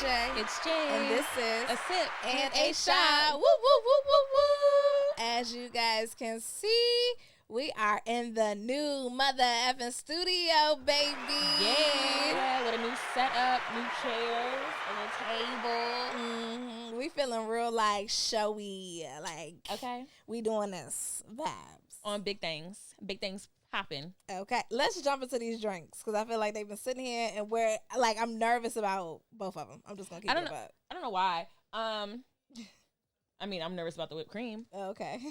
J. It's Jay. And this is A Sip and a Shot. Woo, woo, woo, woo, woo. As you guys can see, we are in the new mother effing studio, baby. Yeah, with a new setup, new chairs, and a table. Mm-hmm. We feeling real like showy, like we doing this vibes on big things popping. Okay, let's jump into these drinks because I feel like they've been sitting here and I'm nervous about both of them. I'm just gonna keep it up. I don't know why. I mean, I'm nervous about the whipped cream. Okay.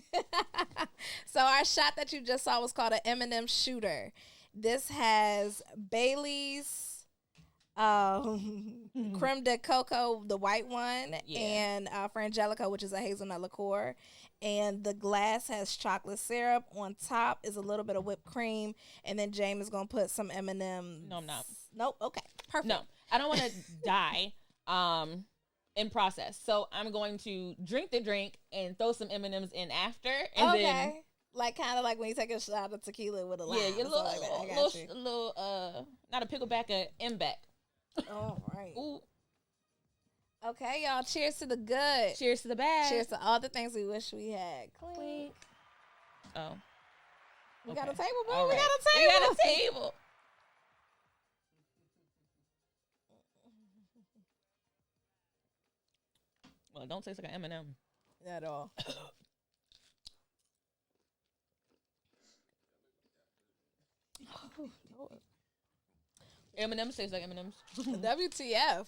So our shot that you just saw was called an M&M Shooter. This has Bailey's creme de coco, the white one, and Frangelico, which is a hazelnut liqueur. And the glass has chocolate syrup. On top is a little bit of whipped cream. And then James is going to put some M&M's. No, I'm not. Nope. Okay. Perfect. No, I don't want to die in process. So I'm going to drink the drink and throw some M&M's in after. And then, like kind of like when you take a shot of tequila with a lime. Yeah, a little, not a pickleback, a M-back. All right. Ooh. Okay, y'all. Cheers to the good. Cheers to the bad. Cheers to all the things we wish we had. Clink. Oh. We got a table, bro. Right. We got a table. Well, it don't taste like an M&M. At all. M&M's taste like M&M's. WTF.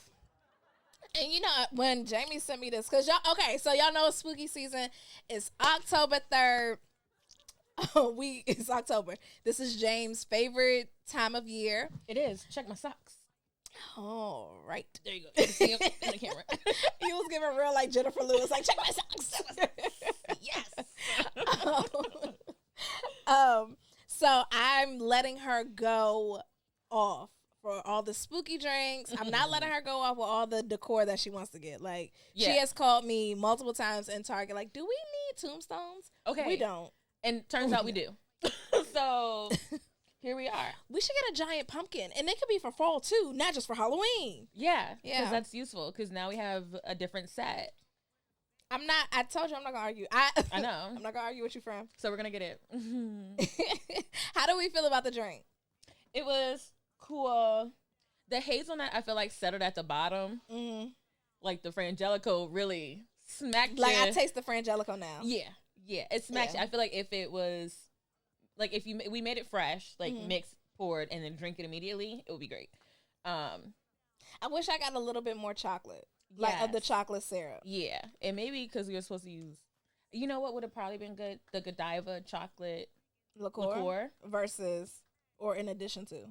And you know, when Jamie sent me this, because y'all know spooky season is October 3rd. It's October. This is James' favorite time of year. It is. Check my socks. All right. There you go. You can see him in the camera. He was giving real like Jennifer Lewis, like, check my socks. Yes. So I'm letting her go off for all the spooky drinks. I'm not letting her go off with all the decor that she wants to get. Like, she has called me multiple times in Target, like, do we need tombstones? Okay. We don't. And turns out we do. So, here we are. We should get a giant pumpkin. And it could be for fall, too, not just for Halloween. Yeah. Because that's useful. Because now we have a different set. I told you I'm not going to argue. I know. I'm not going to argue with you, friend. So, we're going to get it. How do we feel about the drink? It was cool. The hazelnut, I feel like, settled at the bottom. Mm-hmm. Like, the Frangelico really smacked Like, I taste the Frangelico now. Yeah, it smacks you. I feel like if it was, like, we made it fresh, like, mixed, poured, and then drink it immediately, it would be great. I wish I got a little bit more chocolate. Like, of the chocolate syrup. Yeah, and maybe because we were supposed to use, you know what would have probably been good? The Godiva chocolate liqueur. Versus, or in addition to.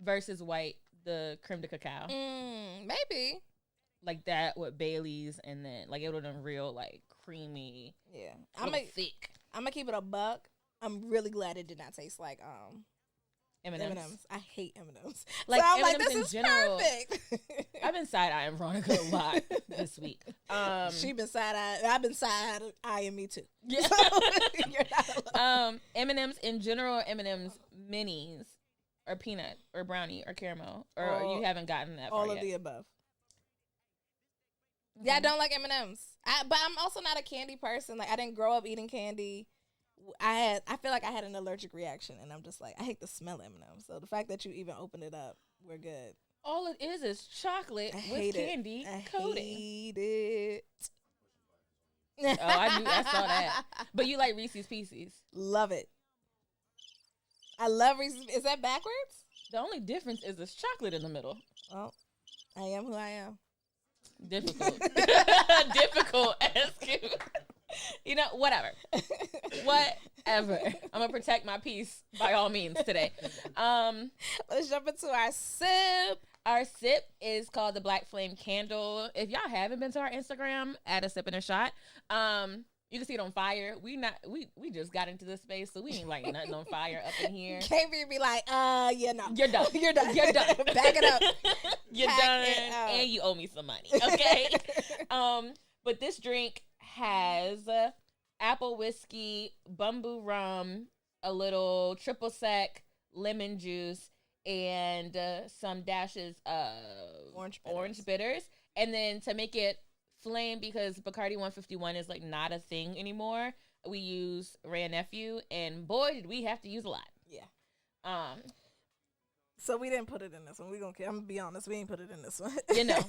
Versus white, the creme de cacao. Maybe. Like that with Bailey's, and then, like, it would have been real, like, creamy. Yeah. Thick. I'm going to keep it a buck. I'm really glad it did not taste like M&M's. I hate M&M's. Like, so I'm M&M's like, this is general, perfect. I've been side-eyeing Veronica a lot this week. She been side-eyeing. I've been side-eyeing me, too. Yeah. So, you're not alone. M&M's in general, M&M's minis, or peanut, or brownie, or caramel, or you haven't gotten that far all of yet. the above. Yeah, I don't like M&M's. But I'm also not a candy person. Like, I didn't grow up eating candy. I feel like I had an allergic reaction, and I'm just like, I hate the smell of M&M's. So the fact that you even opened it up, we're good. All it is chocolate with candy coating. I hate it. Oh, I saw that. But you like Reese's Pieces. Love it. I love Reese's. Is that backwards? The only difference is there's chocolate in the middle. Well, I am who I am. Difficult. Difficult. You know, whatever. I'm gonna protect my peace by all means today. Let's jump into our sip. Our sip is called the Black Flame Candle. If y'all haven't been to our Instagram, at a sip and a shot, you can see it on fire. We just got into this space, so we ain't like nothing on fire up in here. KB be like, no. You're done. You're done. Back it up. You're done, and you owe me some money. Okay. But this drink has apple whiskey, bamboo rum, a little triple sec, lemon juice, and some dashes of orange bitters. And then to make it flame, because Bacardi 151 is like not a thing anymore, we use Ray and Nephew, and boy, did we have to use a lot. Yeah. So we didn't put it in this one. I'm gonna be honest, we didn't put it in this one. No.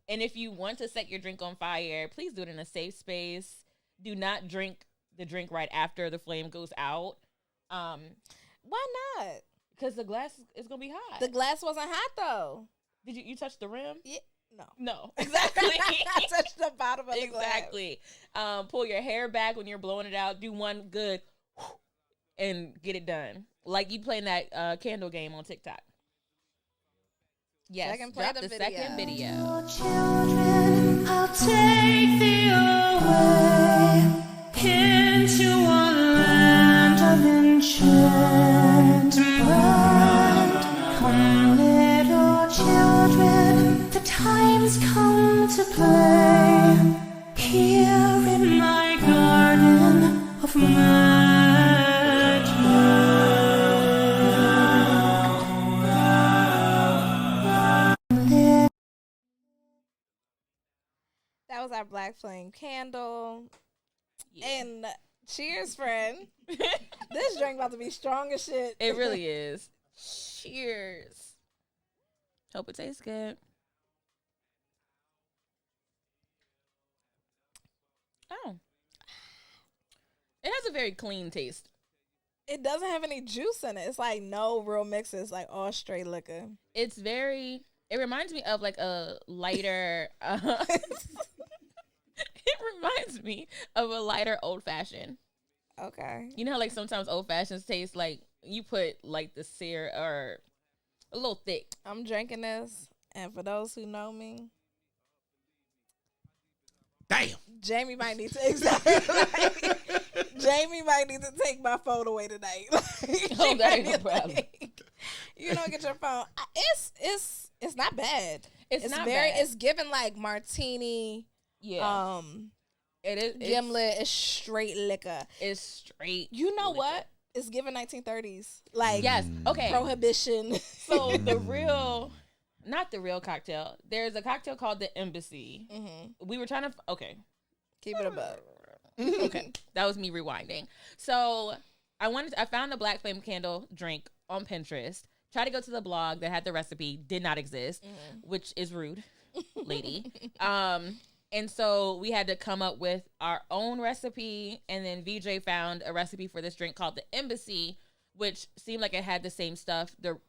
And if you want to set your drink on fire, please do it in a safe space. Do not drink the drink right after the flame goes out. Why not? Because the glass is gonna be hot. The glass wasn't hot though. Did you touch the rim? Yeah. No, exactly. I touched the bottom of the glass. Exactly. Pull your hair back when you're blowing it out. Do one good and get it done. Like you playing that candle game on TikTok. Yes, drop the second video. Children, I'll take thee away into a land of enchantment. Come, little children, the time's come to play here in my garden of magic. That was our black flame candle. Yeah. And cheers, friend. This drink about to be strong as shit. It really is. Cheers. Hope it tastes good. Oh. It has a very clean taste. It doesn't have any juice in it. It's like no real mixes, like all straight liquor. It's very, it reminds me of like a lighter, it reminds me of a lighter old fashioned. Okay. You know how like sometimes old fashions taste like you put like the syrup or a little thick. I'm drinking this, and for those who know me, damn, Jamie might need to Jamie might need to take my phone away tonight. Oh, that ain't no problem. You know, get your phone. It's not bad. It's not bad. It's given like martini. Yeah. It is gimlet is straight liquor. It's straight. You know liquor. what? It's given 1930s. Like yes. Okay. Prohibition. So the real, not the real cocktail. There's a cocktail called the Embassy. Mm-hmm. We were trying to. Okay. Keep it above. Okay, that was me rewinding. So I found a black flame candle drink on Pinterest. Tried to go to the blog that had the recipe, did not exist, which is rude, lady. And so we had to come up with our own recipe, and then VJ found a recipe for this drink called the Embassy, which seemed like it had the same stuff. The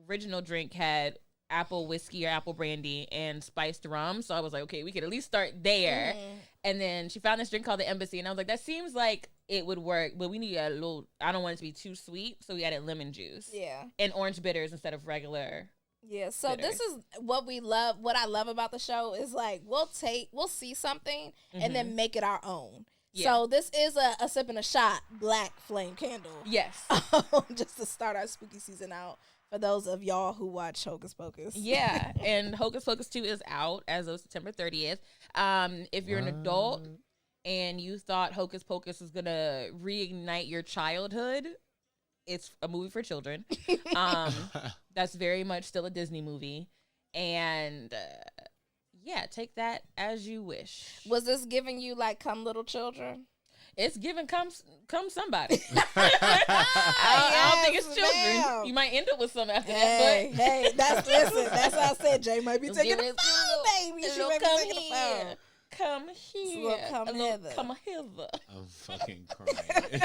original drink had apple whiskey or apple brandy and spiced rum. So I was like, okay, we could at least start there. And then she found this drink called the Embassy, and I was like, that seems like it would work, but we need to add a little, I don't want it to be too sweet, so we added lemon juice. Yeah. And orange bitters instead of regular. Yeah, so bitters. This is what we love. What I love about the show is like we'll see something and then make it our own. Yeah. So this is a sip and a shot black flame candle. Yes. Just to start our spooky season out for those of y'all who watch Hocus Pocus. Yeah, and Hocus Pocus 2 is out as of September 30th. If you're an adult and you thought Hocus Pocus was going to reignite your childhood, it's a movie for children. That's very much still a Disney movie. And yeah, take that as you wish. Was this giving you like come little children? It's giving come somebody. I don't think it's children. Ma'am. You might end up with some after that. But hey, that's what I said. Jay might be taking the phone, baby. She might be taking the phone. Come here. Come hither. I'm fucking crying.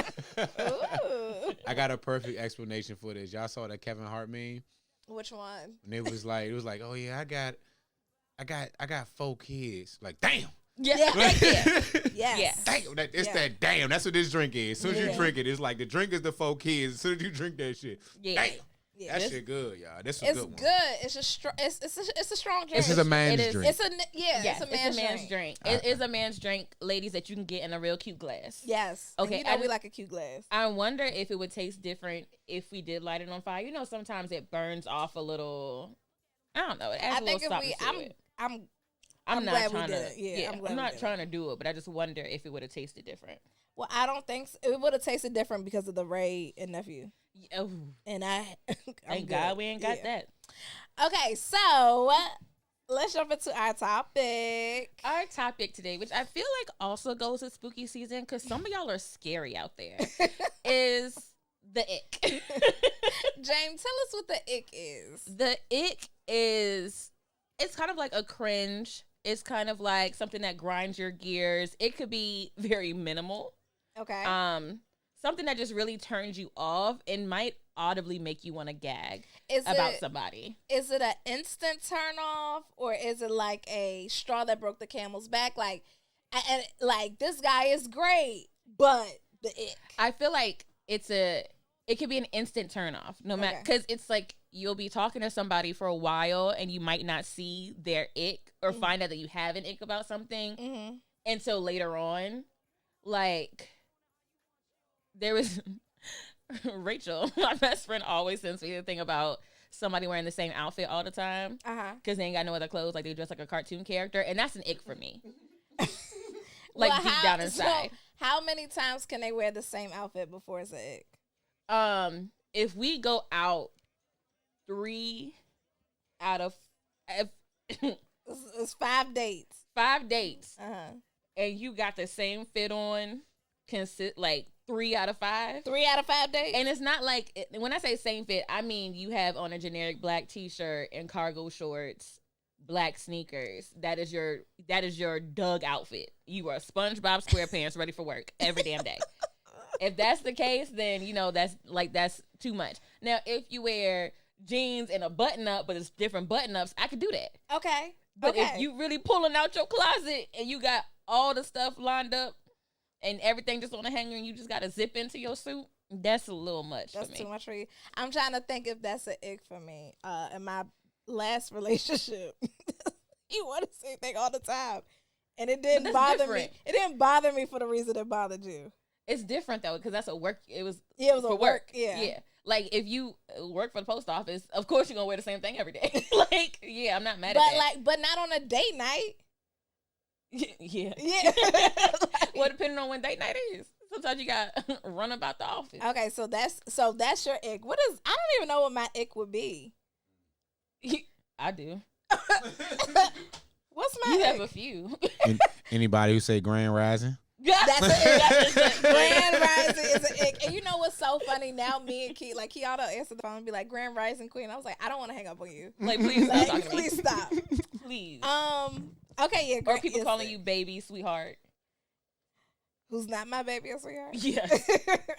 I got a perfect explanation for this. Y'all saw that Kevin Hart meme? Which one? And it was like, oh yeah, I got 4 kids. Like, damn. Yeah. Yeah. Damn. That damn. That's what this drink is. As soon as you drink it, it's like the drink is the 4 kids. As soon as you drink that shit. Yeah. Damn. Yeah, that shit good, y'all. This is a good one. It's good. It's a strong drink. This is a man's drink. It's a man's drink. It is a man's drink, ladies, that you can get in a real cute glass. Yes. Okay. We like a cute glass. I wonder if it would taste different if we did light it on fire. You know, sometimes it burns off a little. I don't know. It adds a little something to it. I'm not glad trying we did to. it. Yeah, I'm not trying to do it, but I just wonder if it would have tasted different. Well, I don't think so. It would have tasted different because of the Ray and Nephew. Oh. And thank God we ain't got that. Okay, so let's jump into our topic. Our topic today, which I feel like also goes with spooky season, because some of y'all are scary out there, is the ick. James, tell us what the ick is. The ick is, it's kind of like a cringe. It's kind of like something that grinds your gears. It could be very minimal. Okay. Something that just really turns you off and might audibly make you want to gag somebody. Is it an instant turn off, or is it like a straw that broke the camel's back? Like, and like, this guy is great, but the ick. I feel like it could be an instant turn off, no matter, because it's like you'll be talking to somebody for a while and you might not see their ick or find out that you have an ick about something until later on. Like, there was Rachel, my best friend, always sends me the thing about somebody wearing the same outfit all the time because they ain't got no other clothes, like they dress like a cartoon character, and that's an ick for me. Like, well, deep down inside. So how many times can they wear the same outfit before it's an ick? If we go out 3 out of it's 5 dates. 5 dates. And you got the same fit on, like 3 out of 5. 3 out of 5 days. And it's not like, when I say same fit, I mean you have on a generic black t-shirt and cargo shorts, black sneakers. That is your Doug outfit. You are SpongeBob SquarePants ready for work every damn day. If that's the case, then that's too much. Now, if you wear jeans and a button up, but it's different button ups, I could do that. Okay. But if you really pulling out your closet and you got all the stuff lined up and everything just on a hanger and you just got to zip into your suit, that's a little much for me. That's too much for you. I'm trying to think if that's an ick for me. In my last relationship, he wanted the same thing all the time. And it didn't bother me. It didn't bother me for the reason it bothered you. It's different, though, because that's a work. It was for work. Yeah. Like, if you work for the post office, of course you're going to wear the same thing every day. Like, yeah, I'm not mad at that. But not on a date night. Yeah. Yeah. Well, depending on when date night is. Sometimes you got to run about the office. Okay, so that's your ick. I don't even know what my ick would be. I do. What's my You ick? have a few. Anybody who say Grand Rising? That's it. Grand Rising is an ick. And you know what's so funny? Now me and Key, like, Kiana answer the phone and be like, Grand Rising Queen. I was like, I don't want to hang up on you. Like, please stop talking to me. Please stop. Please. Okay, yeah. Or people calling you baby, sweetheart. Who's not my baby or sweetheart? Yes.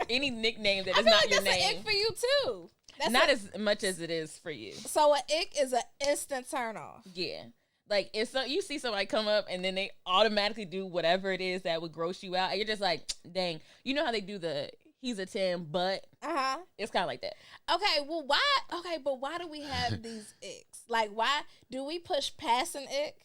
Any nickname that is not your name. That's an ick for you too. Not as much as it is for you. So an ick is an instant turn off. Yeah. Like, if you see somebody come up and then they automatically do whatever it is that would gross you out, and you're just like, dang. You know how they do the he's a 10, but it's kind of like that. Okay, well, why? Okay, but why do we have these icks? Like, why do we push past an ick?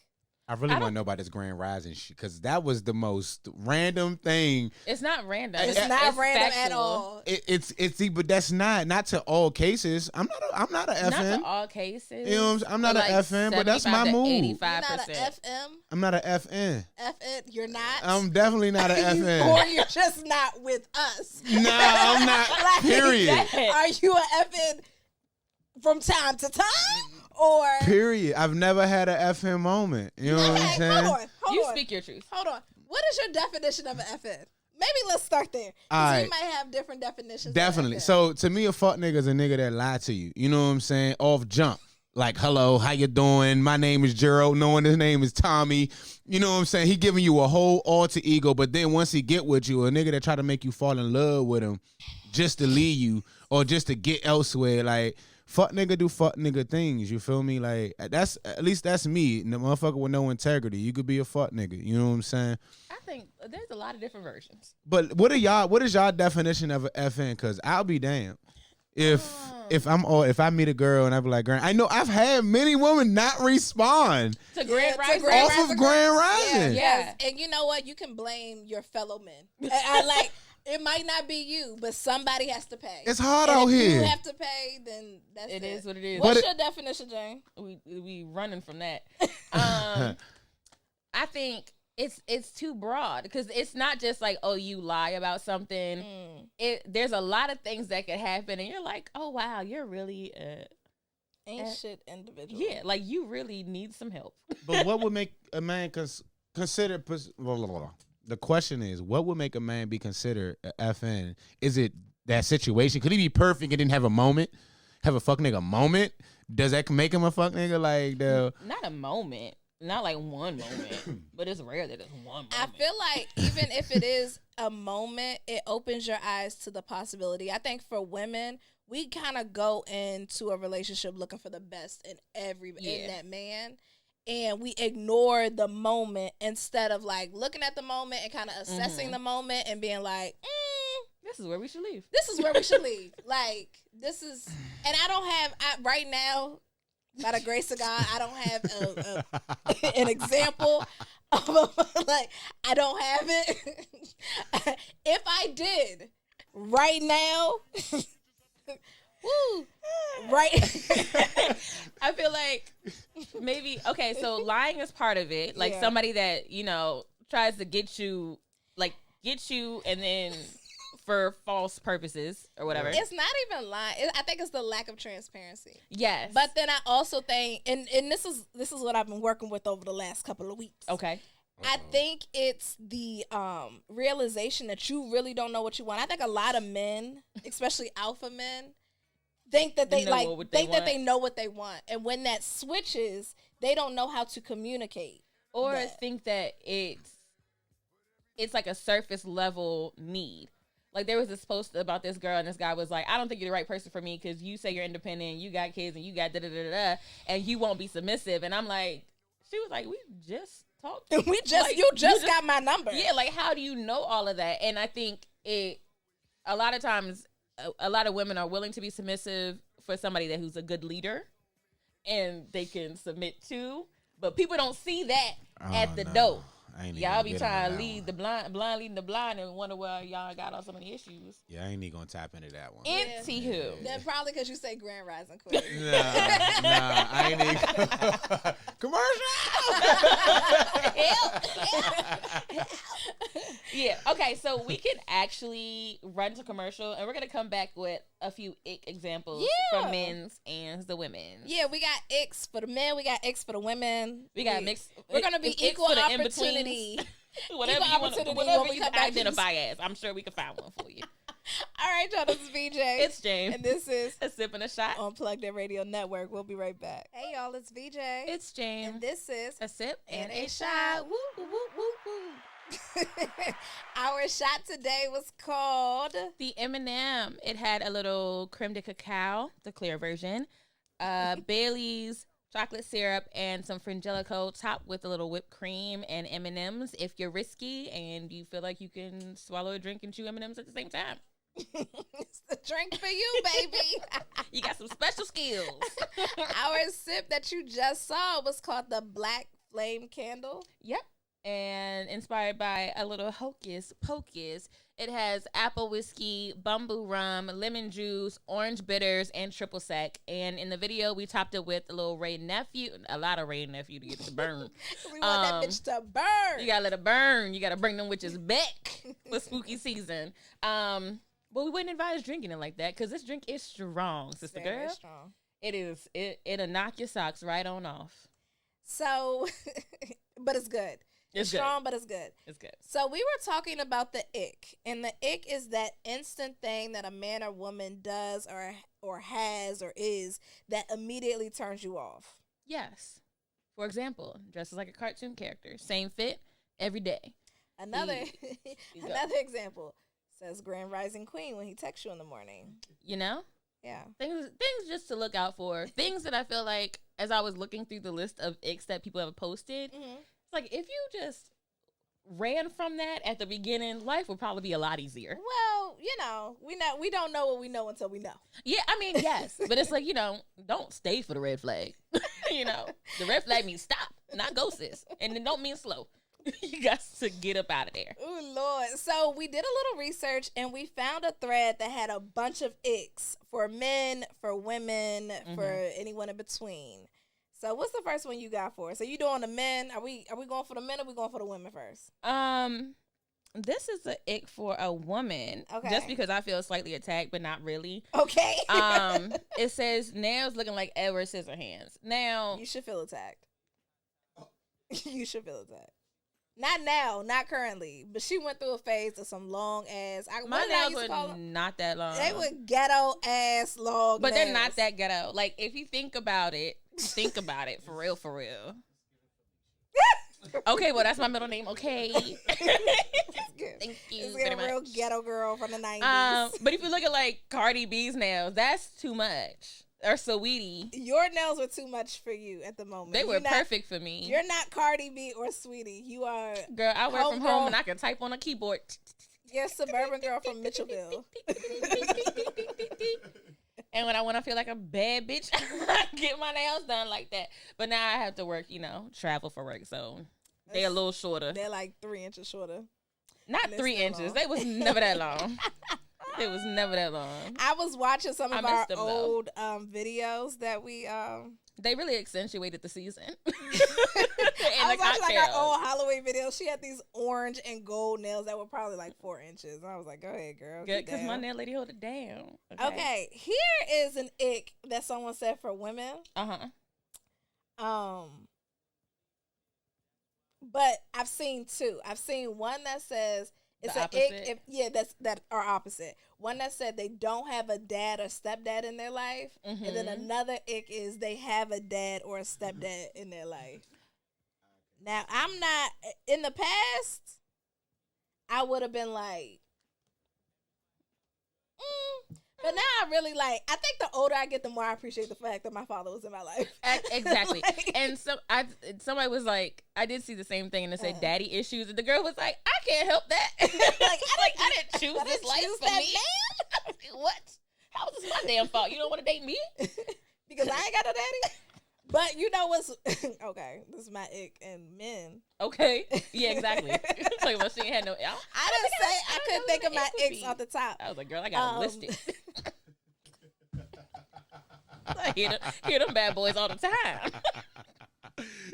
I really want to know about this Grand Rising shit, because that was the most random thing. It's not random. It's not random factual. at all. It's but that's not to all cases. I'm not a FN. Not to all cases. You know what I'm saying? I'm not a FN, but that's my move. 85%. You're not a FM? I'm not a FN. FN? You're not? I'm definitely not a FN. Or you're just not with us. No, I'm not. Like, period. Are you a FN from time to time? Or period. I've never had a FN moment. You know what I'm saying? Hold on. Speak your truth. Hold on. What is your definition of an FN? Maybe let's start there. Because we might have different definitions. Definitely. So to me, a fuck nigga is a nigga that lied to you. You know what I'm saying? Off jump. Like, hello, how you doing? My name is Gerald, knowing his name is Tommy. You know what I'm saying? He giving you a whole alter ego, but then once he get with you, a nigga that try to make you fall in love with him just to leave you or just to get elsewhere, like, fuck nigga do fuck nigga things, you feel me? Like, that's, at least that's me. The motherfucker with no integrity. You could be a fuck nigga, you know what I'm saying? I think there's a lot of different versions. But what is y'all definition of an FN? Cause I'll be damned if I meet a girl and I be like, Grand, I know I've had many women not respond to Grand Rising. Off of Grand Rising. Yes. And you know what? You can blame your fellow men. I like, it might not be you, but somebody has to pay. It's hard out here. If you have to pay, then that's it. It is what it is. What's your definition, Jane? We running from that. I think it's too broad, because it's not just like, oh, you lie about something. There's a lot of things that could happen, and you're like, oh wow, you're really Ain't shit individual. Yeah, like you really need some help. But what would make a man consider? The question is, what would make a man be considered a FN? Is it that situation? Could he be perfect and didn't have a moment? Have a fuck nigga moment? Does that make him a fuck nigga? Like not a moment. Not like one moment, but it's rare that it's one moment. I feel like even if it is a moment, it opens your eyes to the possibility. I think for women, we kind of go into a relationship looking for the best in in that man, and we ignore the moment instead of like looking at the moment and kind of assessing the moment and being like, this is where we should leave. This is where we should leave. Like, this is, and I don't have right now. By the grace of God, I don't have an example of like, I don't have it. If I did right now, woo, right. I feel like maybe, okay, so lying is part of it. Like somebody that, you know, tries to get you and then for false purposes or whatever. It's not even lying. I think it's the lack of transparency. Yes. But then I also think, and this is what I've been working with over the last couple of weeks. Okay. I think it's the realization that you really don't know what you want. I think a lot of men, especially alpha men, think that they know what they want. And when that switches, they don't know how to communicate. Or think that it's like a surface level need. Like, there was this post about this girl, and this guy was like, I don't think you're the right person for me because you say you're independent, you got kids, and you got da-da-da-da-da, and you won't be submissive. And I'm like, she was like, we just talked. You just got my number. Yeah, like, how do you know all of that? And I think a lot of times, a lot of women are willing to be submissive for somebody who's a good leader, and they can submit to. But people don't see that at the door. Y'all be trying to lead the blind leading the blind and wonder where y'all got all so many issues. Yeah, I ain't even gonna tap into that one. Anywho. Then probably because you say Grand Rising Queen. Nah, I ain't even commercial. Yeah, okay, so we can actually run to commercial, and we're going to come back with a few ick examples from men's and the women's. Yeah, we got icks for the men, we got icks for the women. We got mixed. We're going to be equal opportunity. Whatever you identify as. I'm sure we can find one for you. All right, y'all, this is VJ. It's James. And this is A Sip and a Shot on Plugged In Radio Network. We'll be right back. Hey, y'all, it's VJ. It's James. And this is A Sip and a Shot. Shot. Woo, woo, woo, woo. Our shot today was called the M&M. It had a little creme de cacao, the clear version, Bailey's chocolate syrup, and some Frangelico topped with a little whipped cream and M&Ms. If you're risky and you feel like you can swallow a drink and chew M&Ms at the same time. It's the drink for you, baby. You got some special skills. Our sip that you just saw was called the Black Flame Candle. Yep. And inspired by a little hocus pocus. It has apple whiskey, bamboo rum, lemon juice, orange bitters, and triple sec. And in the video, we topped it with a little Ray Nephew, a lot of Ray Nephew to get it to burn. We want that bitch to burn. You gotta let it burn. You gotta bring them witches back for spooky season. But we wouldn't advise drinking it like that because this drink is strong, sister girl. Strong. It is. It'll knock your socks right on off. So, but it's good. It's strong, but it's good. It's good. So we were talking about the ick, and the ick is that instant thing that a man or woman does or has or is that immediately turns you off. Yes. For example, dresses like a cartoon character, same fit every day. Another example says Grand Rising Queen when he texts you in the morning. You know? Yeah. Things just to look out for. Things that I feel like as I was looking through the list of icks that people have posted. Mm-hmm. It's like, if you just ran from that at the beginning, life would probably be a lot easier. Well, you know, we don't know what we know until we know. Yeah, I mean, yes. But it's like, you know, don't stay for the red flag. You know, the red flag means stop, not go, sis. And it don't mean slow. You got to get up out of there. Oh, Lord. So we did a little research, and we found a thread that had a bunch of icks for men, for women, for anyone in between. So what's the first one you got for us? So you doing the men? Are we going for the men or we going for the women first? This is an ick for a woman. Okay. Just because I feel slightly attacked, but not really. Okay. It says nails looking like Edward Scissorhands. Now you should feel attacked. You should feel attacked. Not now, not currently, but she went through a phase of some long ass. My nails were not that long. They were ghetto ass long, but they're not that ghetto. Like if you think about it for real, for real. Okay, well that's my middle name. Okay, thank you. It's a real ghetto girl from the 90s. But if you look at like Cardi B's nails, that's too much. Or Saweetie, your nails were too much for you at the moment. They were perfect for me. You're not Cardi B or Sweetie. You are girl. I work from home and I can type on a keyboard. You're a suburban girl from Mitchellville. And when I want to feel like a bad bitch, I get my nails done like that. But now I have to work, travel for work, so they're a little shorter. They're like 3 inches shorter. Not 3 inches. Long. They was never that long. It was never that long. I was watching some of our old videos that we they really accentuated the season. I was watching like our old Halloween videos. She had these orange and gold nails that were probably like 4 inches. And I was like, go ahead, girl. Good, because my nail lady hold it down. Okay, here is an ick that someone said for women. But I've seen two. I've seen one that says it's an ick. That are opposite. One that said they don't have a dad or stepdad in their life, and then another ick is they have a dad or a stepdad in their life. Now, I'm not in the past. I would have been like, but now I really like. I think the older I get, the more I appreciate the fact that my father was in my life. Exactly. And somebody was like, I did see the same thing, and it said daddy issues, and the girl was like, I can't help that. I didn't choose this life for me. What? How is this my damn fault? You don't want to date me because I ain't got no daddy. But you know what's okay? This is my ick and men. Okay, yeah, exactly. Talking about she ain't had no. I didn't say I couldn't think of my icks off the top. I was like, girl, I got to list it. I hear them bad boys all the time.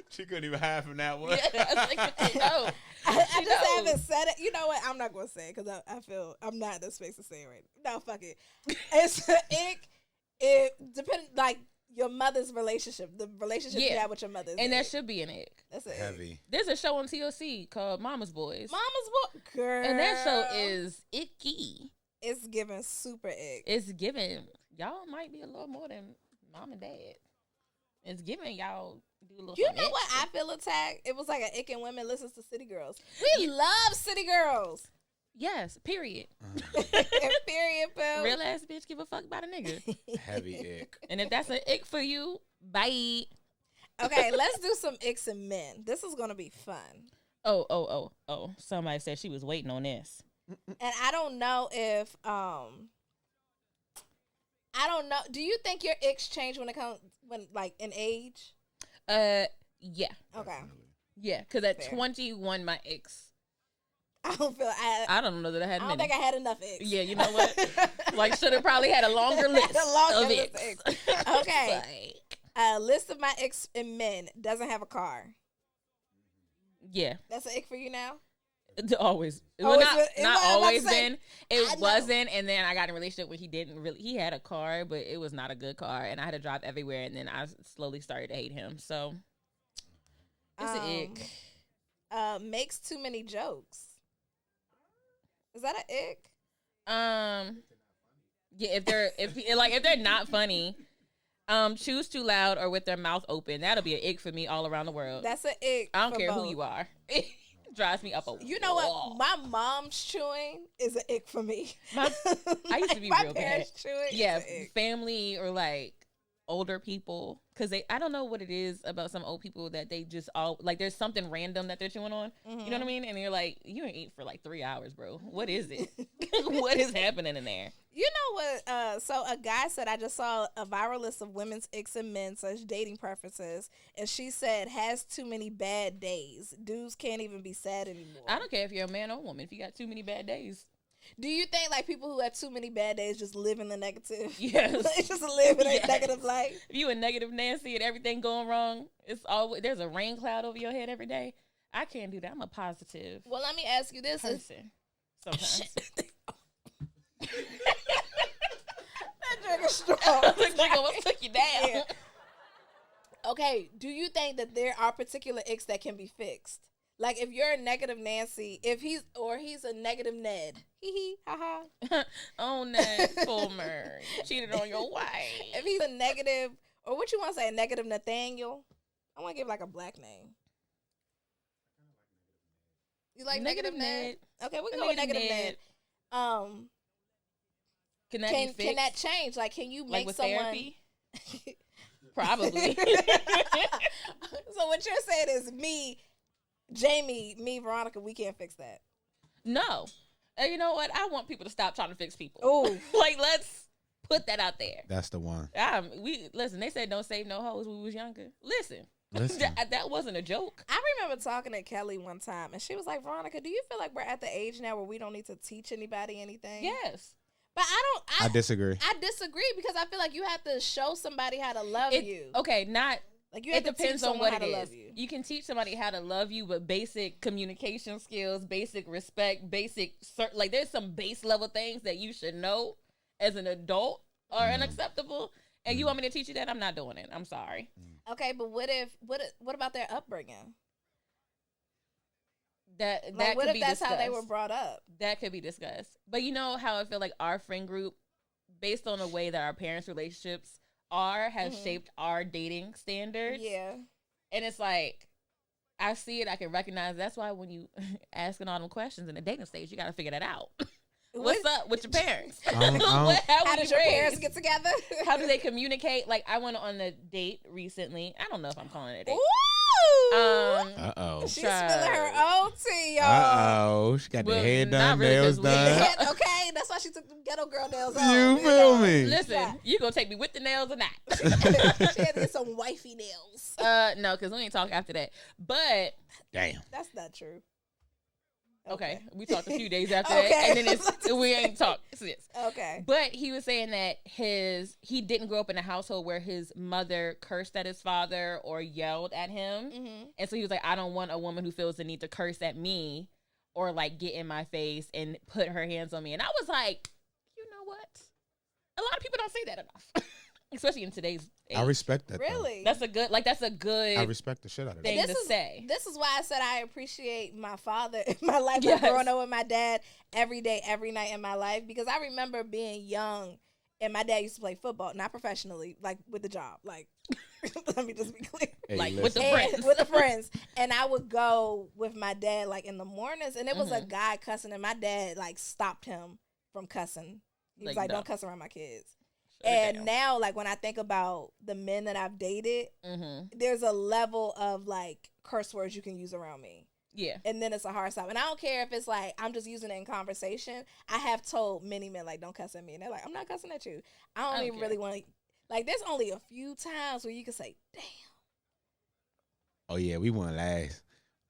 She couldn't even hide from that one. Yeah, I just haven't said it. You know what? I'm not going to say it because I feel I'm not in the space to say it right now. No, fuck it. It's an ick. It depends, like, your mother's relationship, the relationship you have with your mother. And that should be an ick. That's it. Heavy. There's a show on TLC called Mama's Boys. Mama's Boys? Girl. And that show is icky. It's giving super ick. It's giving. Y'all might be a little more than mom and dad. It's giving y'all do a little. You know what I feel attacked? It was like an ick in women listens to City Girls. We love City Girls. Yes, period. Period, Phil. Real ass bitch give a fuck about a nigga. Heavy ick. And if that's an ick for you, bye. Okay, let's do some icks and men. This is gonna be fun. Oh. Somebody said she was waiting on this. And I don't know if I don't know. Do you think your icks change when it comes like in age? Yeah. Okay. Yeah, because at 21 my icks. I don't feel. I don't know that I had. I don't think I had enough icks. Yeah, you know what? Like, should have probably had a longer list of icks. Okay. A list of my icks and men doesn't have a car. Yeah, that's an ick for you now. Always. Well, not always been. It wasn't, and then I got in a relationship where he didn't really. He had a car, but it was not a good car, and I had to drive everywhere. And then I slowly started to hate him. So it's an ick. Makes too many jokes. Is that an ick? Yeah, if they're not funny, choose too loud or with their mouth open. That'll be an ick for me all around the world. That's an ick. I don't care who you are. It drives me up a You know what? My mom's chewing is an ick for me. I used to be my real bad. Parents chewing. Yeah, family or like older people, because I don't know what it is about some old people that they just all like there's something random that they're chewing on. You know what I mean? And you're like, you ain't eat for like 3 hours, bro. What is it? What is happening in there? You know what? So a guy said, I just saw a viral list of women's icks and men / dating preferences, and she said has too many bad days. Dudes can't even be sad anymore. I don't care if you're a man or a woman. If you got too many bad days. Do you think like people who have too many bad days just live in the negative? Yes. Just live in a negative life? If you a negative Nancy and everything going wrong, it's always there's a rain cloud over your head every day. I can't do that. I'm a positive. Well, let me ask you this: person. Sometimes. That drink is strong. What took you down? Yeah. Okay, do you think that there are particular icks that can be fixed? Like if you're a negative Nancy, he's a negative Ned. Hee hee, haha. Oh, Ned Fulmer. Cheated on your wife. If he's a negative, or what you want to say, a negative Nathaniel? I want to give like a black name. You like negative Ned? Okay, we can go with negative Ned. Can that be fixed? Can that change? Like, can you make with someone... therapy? Probably. So what you're saying is me, Jamie, me, Veronica, we can't fix that. No. And you know what? I want people to stop trying to fix people. Oh, Like, let's put that out there. That's the one. Listen, they said don't save no hoes when we was younger. Listen. Listen. That wasn't a joke. I remember talking to Kelly one time, and she was like, Veronica, do you feel like we're at the age now where we don't need to teach anybody anything? Yes. But I disagree. I disagree because I feel like you have to show somebody how to love you. Okay, not... Like you have it depends on what it is. You. You can teach somebody how to love you, but basic communication skills, basic respect, like there's some base level things that you should know as an adult are unacceptable. And you want me to teach you that? I'm not doing it. I'm sorry. Okay, but what about their upbringing? That what could if be that's discussed. how they were brought up? That could be discussed. But you know how I feel like our friend group, based on the way that our parents' relationships has shaped our dating standards. Yeah. And it's like, I see it, I can recognize. That's why when you asking all them questions in the dating stage, you got to figure that out. What's up with your parents? How did your parents get together? How do they communicate? Like, I went on a date recently. I don't know if I'm calling it a date. Ooh! Uh-oh. She's spilling her own tea, y'all. Uh-oh. She got the hair done, really, nails done. Okay, that's why she took the ghetto girl nails off. You feel me? Listen, you gonna take me with the nails or not? She had to get some wifey nails. No, because we ain't talk after that. But damn, that's not true. Okay, we talked a few days after that, and then we ain't talked since. Okay, but he was saying that he didn't grow up in a household where his mother cursed at his father or yelled at him, and so he was like, I don't want a woman who feels the need to curse at me or like get in my face and put her hands on me. And I was like, you know what? A lot of people don't say that enough. Especially in today's age. I respect that. Really? Though. That's a good I respect the shit out of thing to say. This is why I said I appreciate my father in my life. Yes. Like growing up with my dad every day, every night in my life. Because I remember being young and my dad used to play football. Not professionally, like with the job. Like, let me just be clear. Hey, like with the friends. With the friends. And I would go with my dad like in the mornings. And it was a guy cussing. And my dad like stopped him from cussing. He was like, don't cuss around my kids. And now, like, when I think about the men that I've dated, there's a level of, like, curse words you can use around me. Yeah. And then it's a hard stop. And I don't care if it's, like, I'm just using it in conversation. I have told many men, like, don't cuss at me. And they're like, I'm not cussing at you. I don't even really want to. Like, there's only a few times where you can say, damn. Oh, yeah, we won last.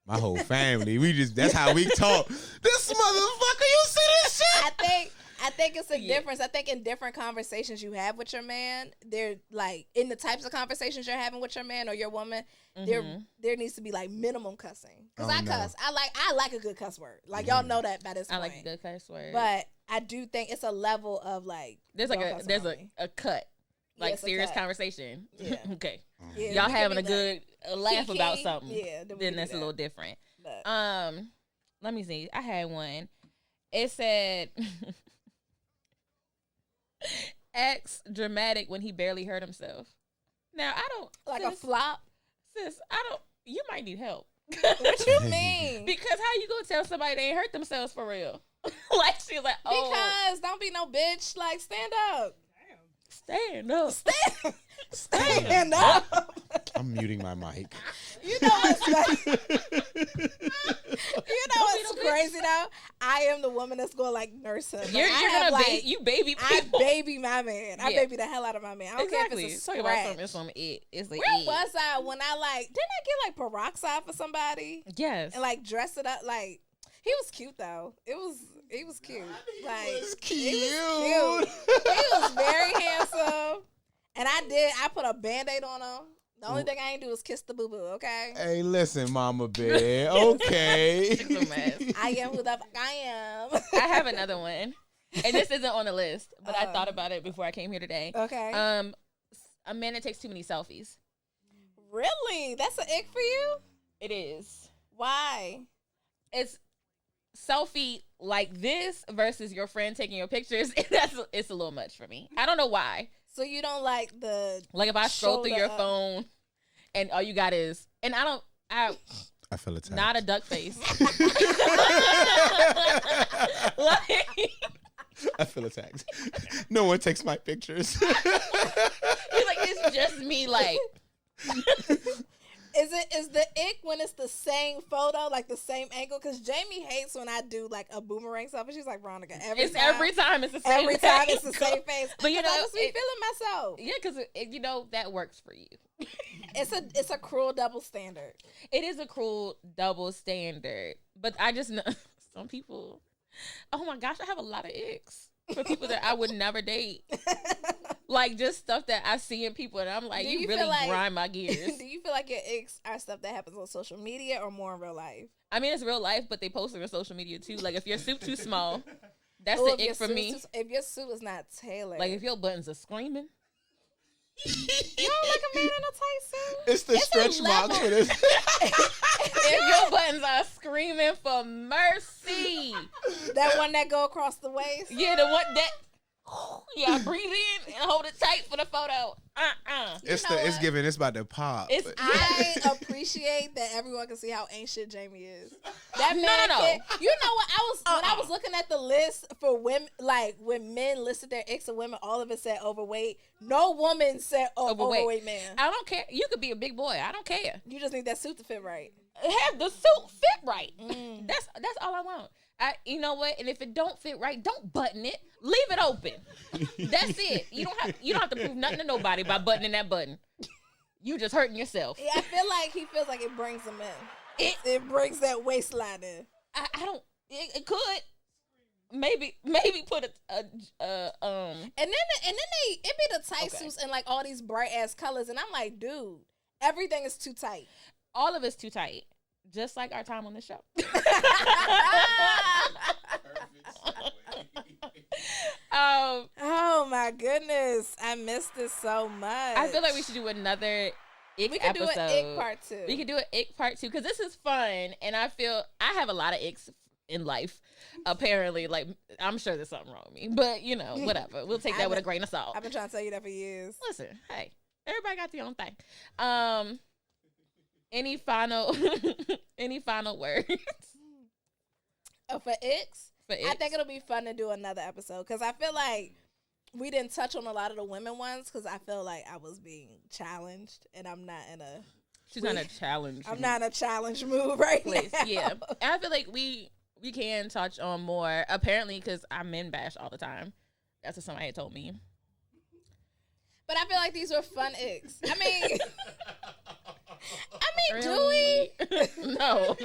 My whole family, that's how we talk. This motherfucker, you see this shit? I think it's a difference. I think in different conversations you have with your man, they're like in the types of conversations you're having with your man or your woman, there needs to be like minimum cussing. Because I cuss. I like a good cuss word. Like y'all know that by this point. I like a good cuss word. But I do think it's a level of like there's a cut. Like serious conversation. Yeah. Okay. Yeah, y'all having a good laugh about something. Yeah. Then that's a little different. But. Let me see. I had one. It said X dramatic when he barely hurt himself. Now I don't like a flop. Sis, you might need help. What you mean? Because how you gonna tell somebody they ain't hurt themselves for real? Like she's like, oh, because don't be no bitch. Like stand up. Stand up. Stand up. I'm muting my mic. You know what's crazy though? I am the woman that's going to like nurse him. You're gonna you baby people. I baby my man. I baby the hell out of my man. I don't care if it's a scratch. It's like where was I when I like didn't I get like peroxide for somebody? Yes. And like dress it up like he was cute though. He was cute. Like he was cute. He was very handsome. And I put a Band-Aid on him. The only thing I ain't do is kiss the boo-boo, okay? Hey, listen, Mama Bear. Okay. I am who the fuck I am. I have another one. And this isn't on the list, but I thought about it before I came here today. Okay. A man that takes too many selfies. Really? That's an ick for you? It is. Why? It's selfie like this versus your friend taking your pictures. It's a little much for me. I don't know why. So you don't like if I scroll through your phone and all you got is, and I feel attacked. Not a duck face. I feel attacked. No one takes my pictures. He's like, it's just me, like. Is the ick when it's the same photo, like the same angle? Because Jamie hates when I do like a boomerang selfie. She's like, Veronica, every time it's the same Every time it's the same face. But you know, I just be feeling myself. Yeah, because you know that works for you. It's a cruel double standard. It is a cruel double standard. But I just know some people. Oh my gosh, I have a lot of icks for people that I would never date. Like, just stuff that I see in people, and I'm like, you really grind my gears. Do you feel like your icks are stuff that happens on social media or more in real life? I mean, it's real life, but they post it on social media, too. Like, if your suit too small, that's the ick for me. If your suit is not tailored. Like, if your buttons are screaming. You don't like a man in a tight suit? It's the stretch marks for this. If your buttons are screaming for mercy. That one that go across the waist? Yeah, the one that... Yeah, breathe in and hold it tight for the photo. It's giving. It's about to pop. I appreciate that everyone can see how ain't shit Jamie is. That man no. You know what? When I was looking at the list for women, like when men listed their icks of women, all of it said overweight. No woman said overweight man. I don't care. You could be a big boy. I don't care. You just need that suit to fit right. Have the suit fit right. That's all I want. You know what? And if it don't fit right, don't button it. Leave it open. That's it. You don't have to prove nothing to nobody by buttoning that button. You just hurting yourself. Yeah, I feel like he feels like it brings him in. It brings that waistline in. I don't. It could. Maybe put and then it be the tight suits and like all these bright ass colors, and I'm like, dude, everything is too tight. All of it's too tight. Just like our time on the show. Oh my goodness. I missed this so much. I feel like we should do another ick We could episode. do an ick part 2. We could do an ick part 2 because this is fun, and I feel I have a lot of icks in life. Apparently, like, I'm sure there's something wrong with me, but you know, whatever. We'll take that with a grain of salt. I've been trying to tell you that for years. Listen, hey, everybody got their own thing. Any final words? Oh, for icks? I think it'll be fun to do another episode because I feel like we didn't touch on a lot of the women ones because I feel like I was being challenged and I'm not in a... She's not in a challenge. I'm not in a challenge mood right now. Yeah. And I feel like we can touch on more, apparently, because I men bash all the time. That's what somebody had told me. But I feel like these were fun icks. I mean, really? Do we? No.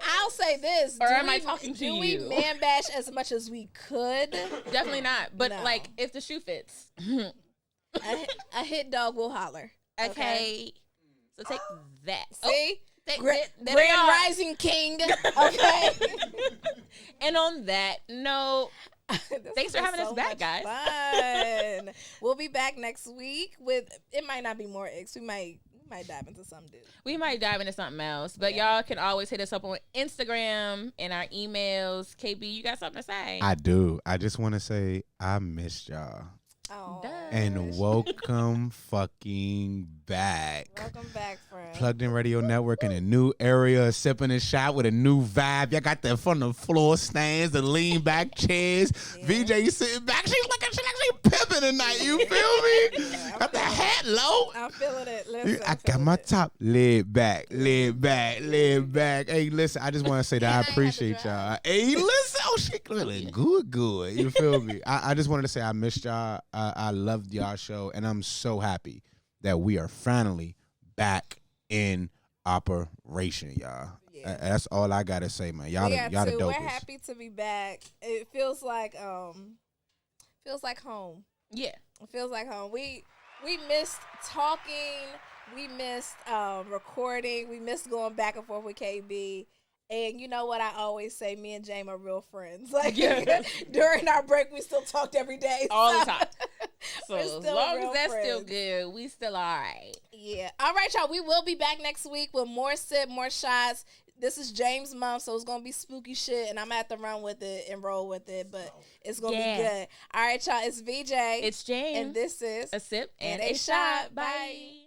I'll say this. Or am I talking to you? Do we man bash as much as we could? Definitely not. But, like, if the shoe fits. a hit dog will holler. Okay. So take that. See? Grand Rising King. Okay. And on that note, thanks for having us back, guys. Fun. We'll be back next week with, it might not be more icks. We might dive into something, dude. We might dive into something else. But y'all can always hit us up on Instagram and our emails. KB, you got something to say? I do. I just want to say I missed y'all. Oh. And welcome fucking back. Welcome back, friend. Plugged In Radio Network in a new area, sipping a shot with a new vibe. Y'all got the from the floor stands, the lean back chairs. Yeah. VJ sitting back. She's actually pimping tonight. You feel me? Yeah, got the hat low. I'm feeling it. Listen, I got my top laid back. Hey, listen, I just want to say that I appreciate y'all. Hey, listen. Oh, shit. Good. You feel me? I just wanted to say I missed y'all. I loved y'all show, and I'm so happy that we are finally back in operation, y'all. Yeah. That's all I gotta say, man. Y'all the dopest. We're happy to be back. It feels like home. Yeah, it feels like home. We We missed talking. We missed recording. We missed going back and forth with KB. And you know what I always say? Me and James are real friends. Like during our break, we still talked every day. All the time. So as long as that's still good, we still all right. Yeah. All right, y'all. We will be back next week with more sip, more shots. This is James' month, so it's going to be spooky shit, and I'm going to have to run with it and roll with it, but it's going to be good. All right, y'all. It's VJ. It's James. And this is A Sip and a Shot. Bye.